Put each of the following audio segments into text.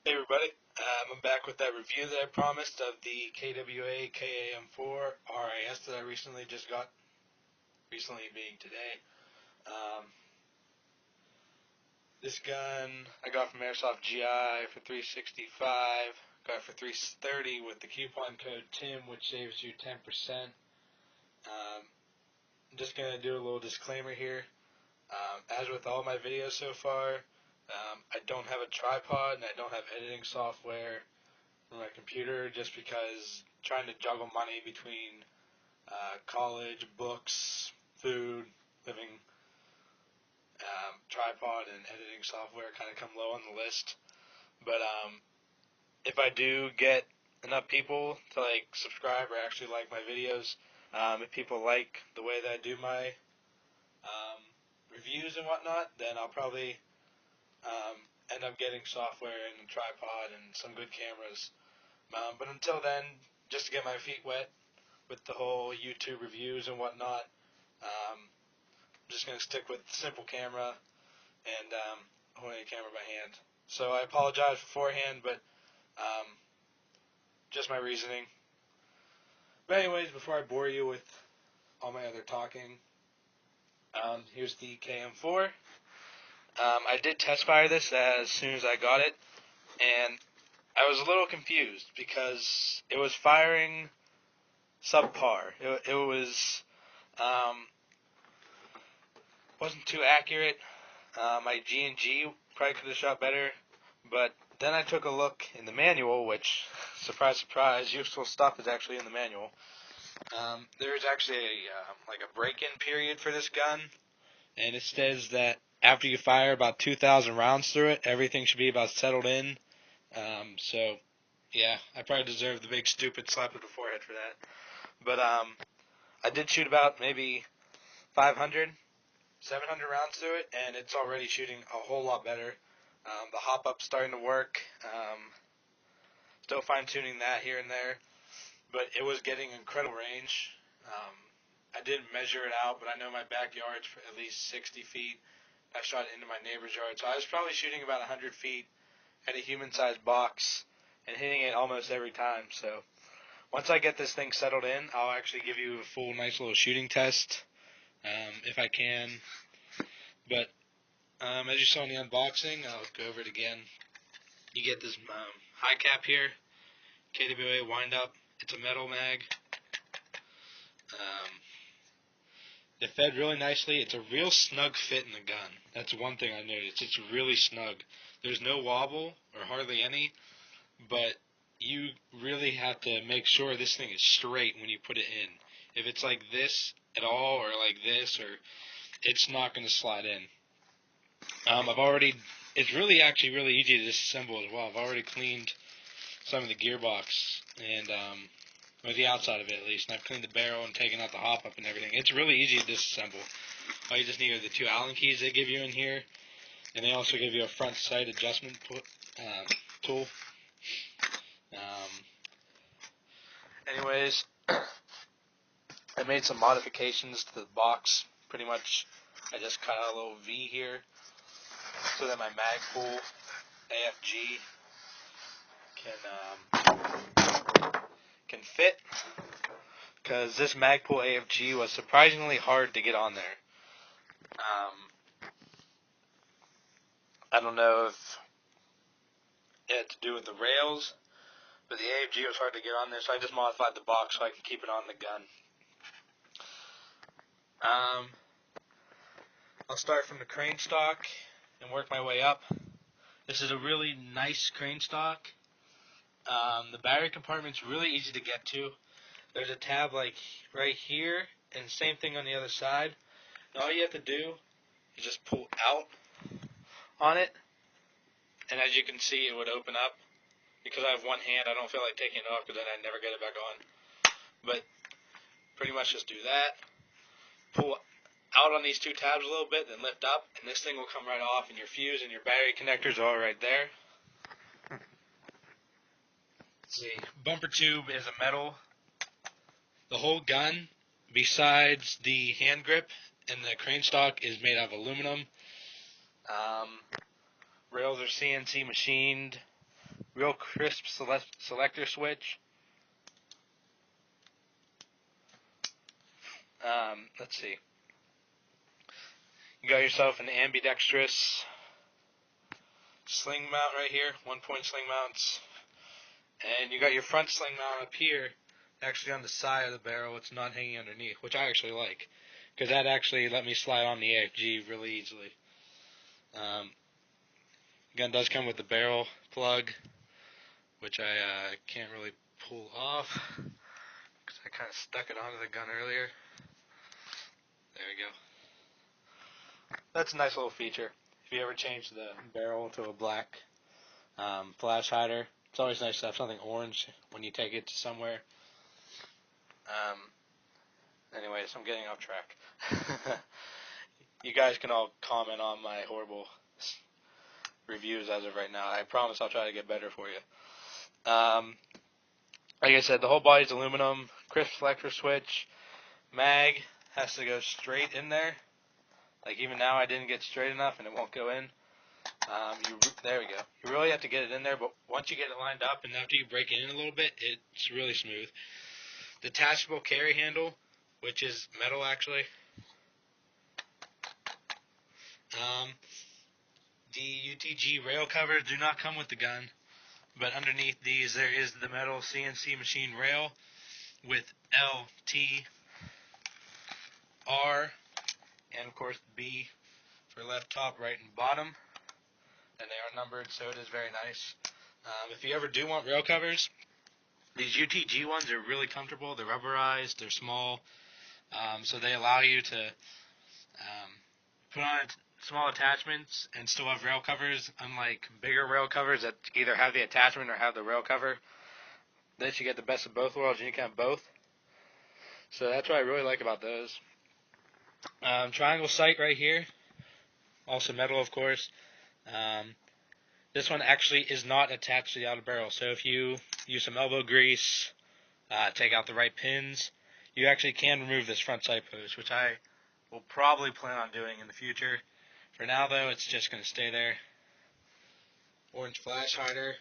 Hey everybody, I'm back with that review that I promised of the KWA KAM4 RIS that I recently just got, recently being today. This gun I got from Airsoft GI for $365, got it for $330 with the coupon code TIM, which saves you 10%. I'm just going to do a little disclaimer here. As with all my videos so far, I don't have a tripod and I don't have editing software for my computer just because trying to juggle money between college, books, food, living, tripod, and editing software kind of come low on the list. But if I do get enough people to subscribe or actually like my videos, if people like the way that I do my reviews and whatnot, then I'll probably end up getting software and a tripod and some good cameras. But until then, just to get my feet wet with the whole YouTube reviews and whatnot, I'm just going to stick with simple camera and holding a camera by hand. So I apologize beforehand, but just my reasoning. But anyways, before I bore you with all my other talking, here's the KM4. I did test fire this as soon as I got it, and I was a little confused because it was firing subpar. It was wasn't too accurate. My G&G probably could have shot better, but then I took a look in the manual, which, surprise, surprise, useful stuff is actually in the manual. There's actually a break-in period for this gun, and it says that after you fire about 2,000 rounds through it, everything should be about settled in. So, yeah, I probably deserve the big stupid slap of the forehead for that. But I did shoot about maybe 500, 700 rounds through it, and it's already shooting a whole lot better. The hop-up's starting to work. Still fine-tuning that here and there, but it was getting incredible range. I didn't measure it out, but I know my backyard's for at least 60 feet. I shot into my neighbor's yard, so I was probably shooting about 100 feet at a human-sized box and hitting it almost every time. So once I get this thing settled in, I'll actually give you a full, nice little shooting test if I can. But as you saw in the unboxing, I'll go over it again. You get this high cap here, KWA wind-up. It's a metal mag. It fed really nicely. It's a real snug fit in the gun. That's one thing I noticed. It's really snug. There's no wobble, or hardly any, but you really have to make sure this thing is straight when you put it in. If it's like this at all, or like this, or it's not going to slide in. It's actually really easy to disassemble as well. I've already cleaned some of the gearbox, and or the outside of it at least, and I've cleaned the barrel and taken out the hop-up and everything. It's really easy to disassemble. All you just need are the two Allen keys they give you in here, and they also give you a front sight adjustment tool. Anyways, I made some modifications to the box. Pretty much, I just cut out a little V here so that my Magpul AFG can fit. Because this Magpul AFG was surprisingly hard to get on there. I don't know if it had to do with the rails, but the AFG was hard to get on there, so I just modified the box so I can keep it on the gun. I'll start from the crane stock and work my way up. This is a really nice crane stock. The battery compartment's really easy to get to. There's a tab right here, and same thing on the other side. And all you have to do is just pull out on it, and as you can see, it would open up. Because I have one hand, I don't feel like taking it off because then I never get it back on. But pretty much just do that. Pull out on these two tabs a little bit, then lift up, and this thing will come right off, and your fuse and your battery connectors are all right there. The bumper tube is a metal. The whole gun, besides the hand grip and the crane stock, is made out of aluminum. Rails are CNC machined. real crisp selector switch. Let's see. You got yourself an ambidextrous sling mount right here, 1-point sling mounts. And you got your front sling mount up here, actually on the side of the barrel. It's not hanging underneath, which I actually like, because that actually let me slide on the AFG really easily. Gun does come with the barrel plug, which I can't really pull off, because I kind of stuck it onto the gun earlier. There we go. That's a nice little feature. If you ever change the barrel to a black flash hider, it's always nice to have something orange when you take it to somewhere. Anyways, I'm getting off track. You guys can all comment on my horrible reviews as of right now. I promise I'll try to get better for you. Like I said, the whole body's aluminum, crisp selector switch, mag has to go straight in there. Like even now I didn't get straight enough and it won't go in. There we go. You really have to get it in there, but once you get it lined up and after you break it in a little bit, it's really smooth. Detachable carry handle, which is metal actually. The UTG rail covers do not come with the gun, but underneath these there is the metal CNC machine rail with L, T, R, and of course B for left, top, right, and bottom. And they are numbered, so it is very nice. If you ever do want rail covers, these UTG ones are really comfortable. They're rubberized, they're small, so they allow you to put on small attachments and still have rail covers, unlike bigger rail covers that either have the attachment or have the rail cover. This you get the best of both worlds, and you can have both. So that's what I really like about those. Triangle sight right here, also metal of course. This one actually is not attached to the outer barrel, so if you use some elbow grease, take out the right pins, you actually can remove this front sight post, which I will probably plan on doing in the future. For now though, it's just going to stay there. Orange flash hider.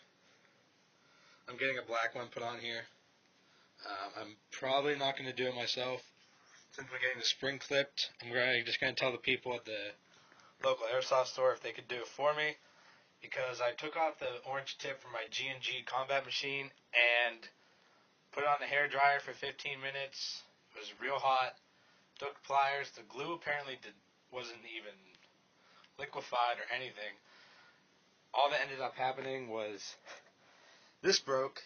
I'm getting a black one put on here. I'm probably not going to do it myself. Since we're getting the spring clipped, I'm just going to tell the people at the local airsoft store if they could do it for me, because I took off the orange tip from my G&G combat machine and put it on the hair dryer for 15 minutes. It was real hot. Took pliers. The glue apparently wasn't even liquefied or anything. All that ended up happening was this broke.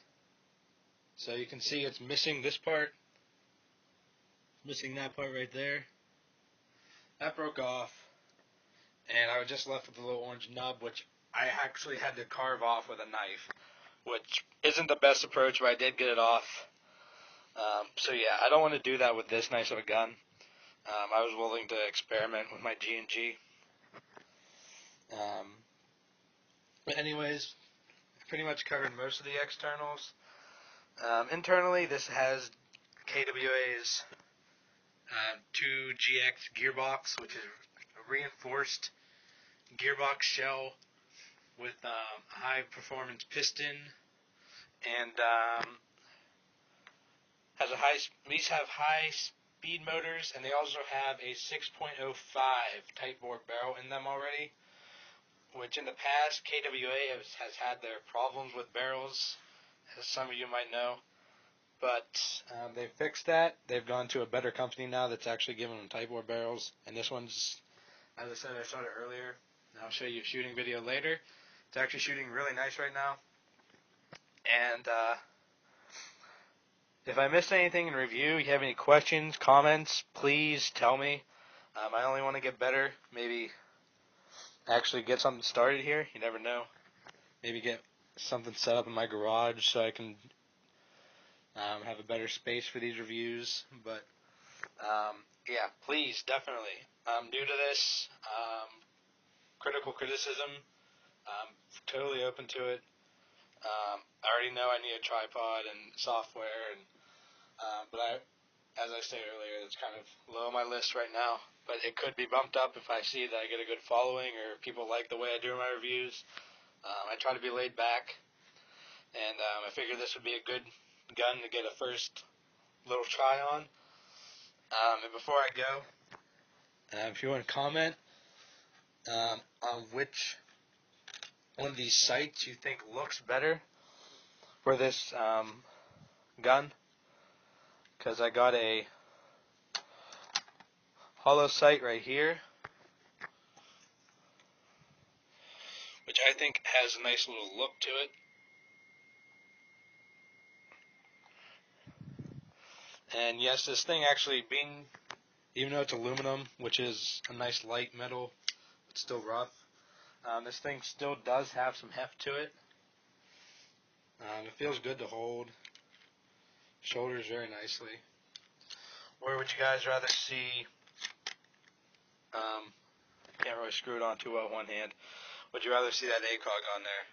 So you can see it's missing this part. Missing that part right there. That broke off. And I was just left with the little orange nub, which I actually had to carve off with a knife, which isn't the best approach, but I did get it off. So yeah, I don't want to do that with this nice of a gun. I was willing to experiment with my G&G. But anyways, pretty much covered most of the externals. Internally, this has KWA's 2GX gearbox, which is a reinforced gearbox shell with a high-performance piston, and these have high-speed motors, and they also have a 6.05 tight bore barrel in them already, which in the past KWA has had their problems with barrels, as some of you might know. But they fixed that. They've gone to a better company now that's actually giving them tight bore barrels. And this one's, as I said, I shot it earlier. And I'll show you a shooting video later. It's actually shooting really nice right now. And if I missed anything in review, you have any questions, comments, please tell me. I only want to get better. Maybe actually get something started here. You never know. Maybe get something set up in my garage so I can have a better space for these reviews. But yeah, please, definitely. I'm new to this. Critical criticism. I'm totally open to it. I already know I need a tripod and software, but as I said earlier, it's kind of low on my list right now. But it could be bumped up if I see that I get a good following or people like the way I do my reviews. I try to be laid back. and I figured this would be a good gun to get a first little try on. And before I go, if you want to comment on which one of these sights you think looks better for this gun, because I got a hollow sight right here, which I think has a nice little look to it. And yes, this thing actually being, even though it's aluminum, which is a nice light metal, it's still rough. This thing still does have some heft to it. It feels good to hold. Shoulders very nicely. Where would you guys rather see? Can't really screw it on too well with one hand. Would you rather see that ACOG on there?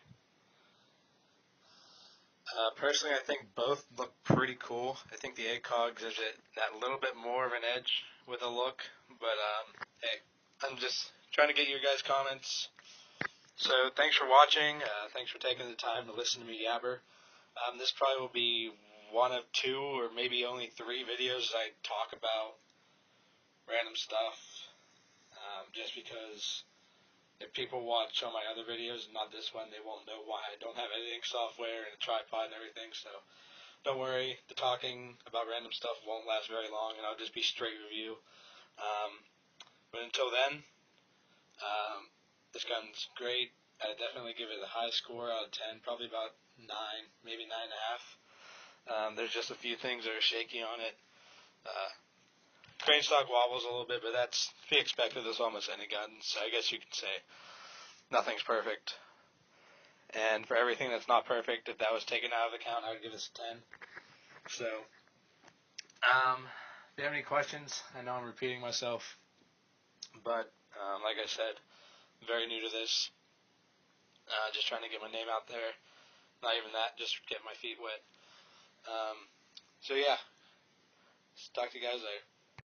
Personally, I think both look pretty cool. I think the ACOG gives it that little bit more of an edge with a look. But hey, I'm just trying to get your guys' comments. So thanks for watching. Thanks for taking the time to listen to me yabber. This probably will be one of two or maybe only 3 videos I talk about random stuff. Just because if people watch all my other videos and not this one, they won't know why I don't have editing software and a tripod and everything. So don't worry, the talking about random stuff won't last very long, and I'll just be straight review. But until then, this gun's great. I definitely give it a high score out of 10, probably about 9, maybe 9.5. There's just a few things that are shaky on it. Crane stock wobbles a little bit, but that's to be expected with almost any gun. So I guess you could say nothing's perfect. And for everything that's not perfect, if that was taken out of account, I would give this a 10. So, if you have any questions, I know I'm repeating myself, but like I said, very new to this. Just trying to get my name out there. Not even that, just get my feet wet. So yeah, talk to you guys later.